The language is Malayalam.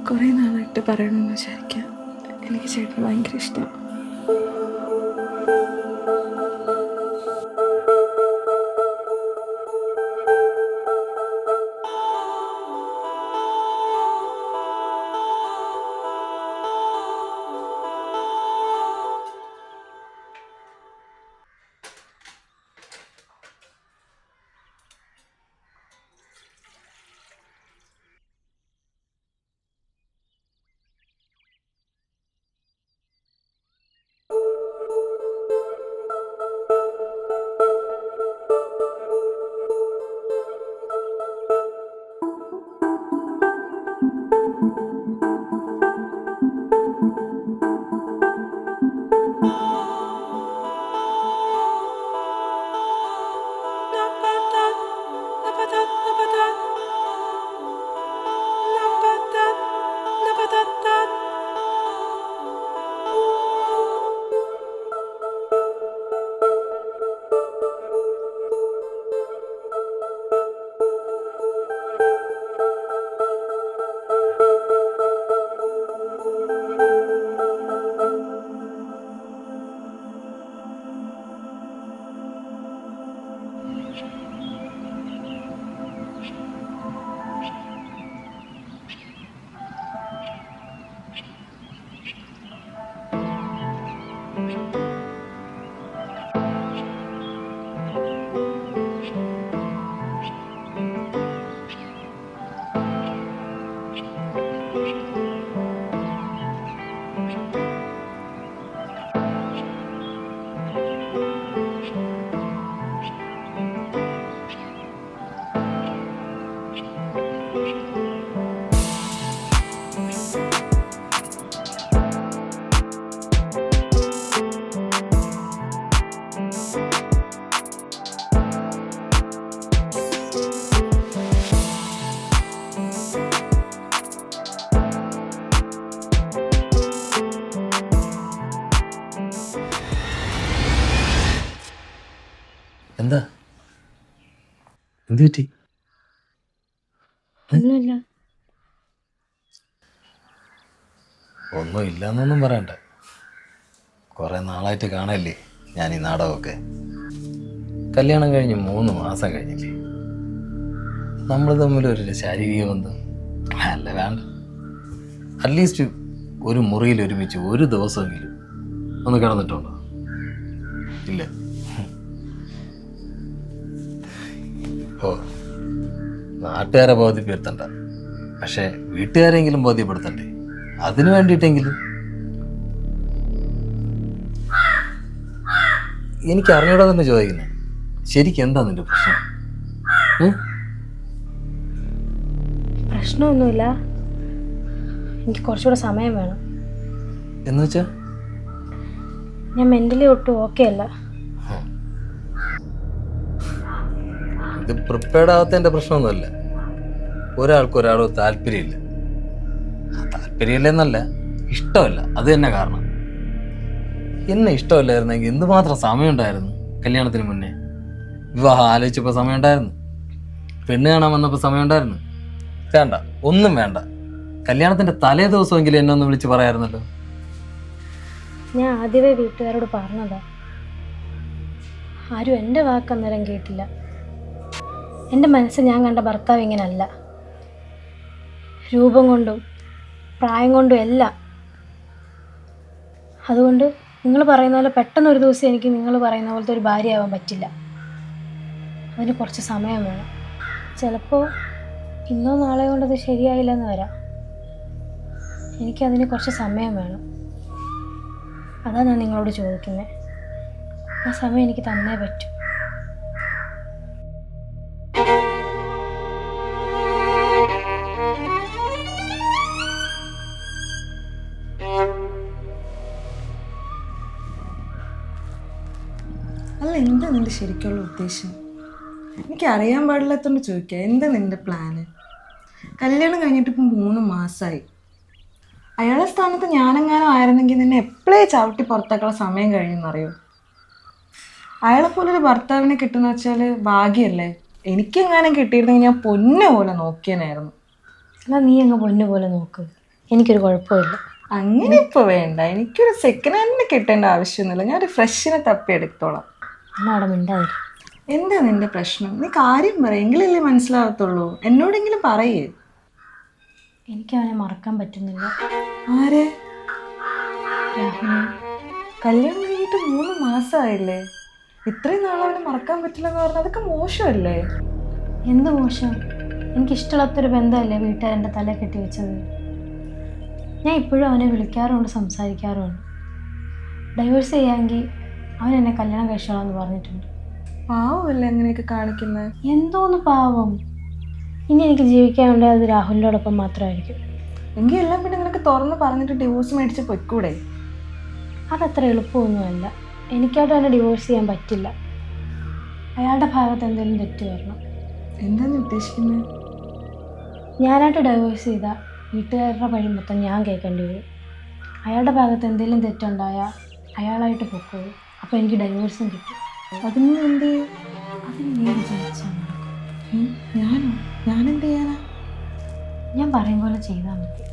കുറേ നാളായിട്ട് പറയണമെന്ന് വിചാരിക്കാം. എനിക്ക് ചേട്ടന് ഭയങ്കര ഇഷ്ടമാണ്. എന്താ എന്ത് പറ്റി? ഒന്നുമില്ല. ഒന്നും ഇല്ലെന്നൊന്നും പറയണ്ട. കുറെ നാളായിട്ട് കാണല്ലേ ഞാൻ ഈ നാടകമൊക്കെ. കല്യാണം കഴിഞ്ഞ് 3 മാസം കഴിഞ്ഞില്ലേ. നമ്മൾ തമ്മിലൊരു ശാരീരിക ബന്ധം അല്ല വേണ്ട. അറ്റ്ലീസ്റ്റ് ഒരു മുറിയിൽ ഒരുമിച്ച് ഒരു ദിവസമെങ്കിലും ഒന്ന് കിടന്നിട്ടുണ്ടോ? ഇല്ല. ഓ, നാട്ടുകാരെ ബോധ്യപ്പെടുത്തണ്ട, പക്ഷെ വീട്ടുകാരെങ്കിലും ബോധ്യപ്പെടുത്തണ്ടേ? അതിനു വേണ്ടിയിട്ടെങ്കിലും. എനിക്ക് അറിഞ്ഞൂടാ തന്നെ ചോദിക്കുന്നത്, ശരിക്കും എന്താ നിന്റെ പ്രശ്നം? പ്രശ്നമൊന്നുമില്ല, എനിക്ക് കുറച്ചുകൂടെ സമയം വേണം. എന്ന് വെച്ചാ ഞാൻ മെന്റലി ഒട്ടും ഓക്കെ അല്ല. ഇത് പ്രിപ്പയർഡ് ആവാത്തതിൻ്റെ പ്രശ്നമൊന്നുമല്ല. ഒരാൾക്ക് ഒരാളോട് താല്പര്യമില്ല. താല്പര്യമില്ലെന്നല്ല, ഇഷ്ടമല്ല. അത് തന്നെ കാരണം. എന്നെ ഇഷ്ടമല്ലായിരുന്നെങ്കിൽ എന്തുമാത്രം സമയമുണ്ടായിരുന്നു കല്യാണത്തിന് മുന്നേ. വിവാഹം ആലോചിച്ചപ്പോൾ സമയമുണ്ടായിരുന്നു, പെണ്ണ് കാണാൻ വന്നപ്പോൾ സമയമുണ്ടായിരുന്നു. വേണ്ട, ഒന്നും വേണ്ട. കല്യാണത്തിൻ്റെ തലേ ദിവസമെങ്കിലും എന്നെ ഒന്ന് വിളിച്ച് പറയാമായിരുന്നല്ലോ. ഞാൻ ആദ്യമേ വീട്ടുകാരോട് പറഞ്ഞതാ. ആരും എൻ്റെ വാക്കന്നേരം കേട്ടില്ല. എൻ്റെ മനസ്സ് ഞാൻ കണ്ട ഭർത്താവ് ഇങ്ങനല്ല, രൂപം കൊണ്ടും പ്രായം കൊണ്ടും എല്ലാം. അതുകൊണ്ട് നിങ്ങൾ പറയുന്ന പോലെ പെട്ടെന്ന് ഒരു ദിവസം എനിക്ക് നിങ്ങൾ പറയുന്ന പോലത്തെ ഒരു ഭാര്യയാവാൻ പറ്റില്ല. അതിന് കുറച്ച് സമയം വേണം. ചിലപ്പോൾ ഇന്നോ നാളെ കൊണ്ടത് ശരിയായില്ലെന്ന് വരാം. എനിക്കതിന് കുറച്ച് സമയം വേണം. അതാണ് ഞാൻ നിങ്ങളോട് ചോദിക്കുന്നത്. ആ സമയം എനിക്ക് തന്നേ പറ്റൂ. അല്ല, എന്താ നിന്റെ ശരിക്കുള്ള ഉദ്ദേശം? എനിക്ക് അറിയാൻ പാടില്ലാത്തോണ്ട് ചോദിക്കുക. എന്താ നിന്റെ പ്ലാന്? കല്യാണം കഴിഞ്ഞിട്ട് ഇപ്പം 3 മാസമായി. അയാളുടെ സ്ഥാനത്ത് ഞാനെങ്ങാനും ആയിരുന്നെങ്കിൽ നിന്നെ എപ്പോഴേ ചവിട്ടി പുറത്താക്കാനുള്ള സമയം കഴിയുമെന്നറിയോ? അയാളെപ്പോലൊരു ഭർത്താവിനെ കിട്ടുന്ന വെച്ചാൽ ഭാഗ്യമല്ലേ. എനിക്കെങ്ങാനും കിട്ടിയിരുന്നെങ്കിൽ ഞാൻ പൊന്നു പോലെ നോക്കിയനായിരുന്നു. എന്നാൽ നീ അങ്ങ് പൊന്നു പോലെ നോക്ക്. എനിക്കൊരു കുഴപ്പമില്ല. അങ്ങനെ ഇപ്പോൾ വേണ്ട, എനിക്കൊരു സെക്കൻഡ് ഹാൻഡിന് കിട്ടേണ്ട ആവശ്യമൊന്നുമില്ല. ഞാനൊരു ഫ്രഷിനെ തപ്പി എടുത്തോളാം. എന്നാൽ അവിടെ മിണ്ടാതില്ല. എന്താ നിന്റെ പ്രശ്നം? നീ കാര്യം പറ, എങ്കിലല്ലേ മനസ്സിലാവത്തുള്ളൂ. എന്നോടെങ്കിലും പറയേ. എനിക്ക് അവനെ മറക്കാൻ പറ്റുന്നില്ല. ആരെ? രാഹുലിനെ. കല്യാണം കഴിഞ്ഞിട്ട് 3 മാസമായില്ലേ? ഇത്രയും നാൾ അവനെ മറക്കാൻ പറ്റില്ലെന്ന് പറഞ്ഞാൽ അതൊക്കെ മോശമല്ലേ? എന്ത് മോശം? എനിക്കിഷ്ടമില്ലാത്തൊരു ബന്ധമല്ലേ വീട്ടുകാരെൻ്റെ തല കെട്ടി വെച്ചത്. ഞാൻ ഇപ്പോഴും അവനെ വിളിക്കാറുമുണ്ട്, സംസാരിക്കാറുമുണ്ട്. ഡൈവേഴ്സ് ചെയ്യാമെങ്കിൽ അവൻ എന്നെ കല്യാണം കഴിച്ചോളാമെന്ന് പറഞ്ഞിട്ടുണ്ട്. പാവമല്ലേ അങ്ങനെയൊക്കെ കാണിക്കുന്നത്? എന്തോന്ന് പാവം? ഇനി എനിക്ക് ജീവിക്കാൻ വേണ്ടത് അത് രാഹുലിനോടൊപ്പം മാത്രമായിരിക്കും. എങ്കിൽ എല്ലാം പിന്നെ നിനക്ക് തുറന്ന് പറഞ്ഞിട്ട് ഡിവോഴ്സ് മേടിച്ച് പൊയ്ക്കൂടെ? അതത്ര എളുപ്പമൊന്നുമല്ല. എനിക്കായിട്ട് തന്നെ ഡിവോഴ്സ് ചെയ്യാൻ പറ്റില്ല. അയാളുടെ ഭാഗത്ത് എന്തെങ്കിലും തെറ്റ് വരണം. എന്താണ് ഉദ്ദേശിക്കുന്നത്? ഞാനായിട്ട് ഡൈവേഴ്സ് ചെയ്താൽ വീട്ടുകാരുടെ വഴി മൊത്തം ഞാൻ കേൾക്കേണ്ടി വരും. അയാളുടെ ഭാഗത്ത് എന്തെങ്കിലും തെറ്റുണ്ടായാൽ അയാളായിട്ട് പൊക്കോളൂ. അപ്പോൾ എനിക്ക് ഡൈവേഴ്സും കിട്ടും. അതിന് എന്ത് ചെയ്യും? അതിന് നീ വിചാരിച്ചാൽ നടക്കും. ഞാനെന്ത് ചെയ്യാനാ? ഞാൻ പറയും പോലെ ചെയ്താൽ മതി.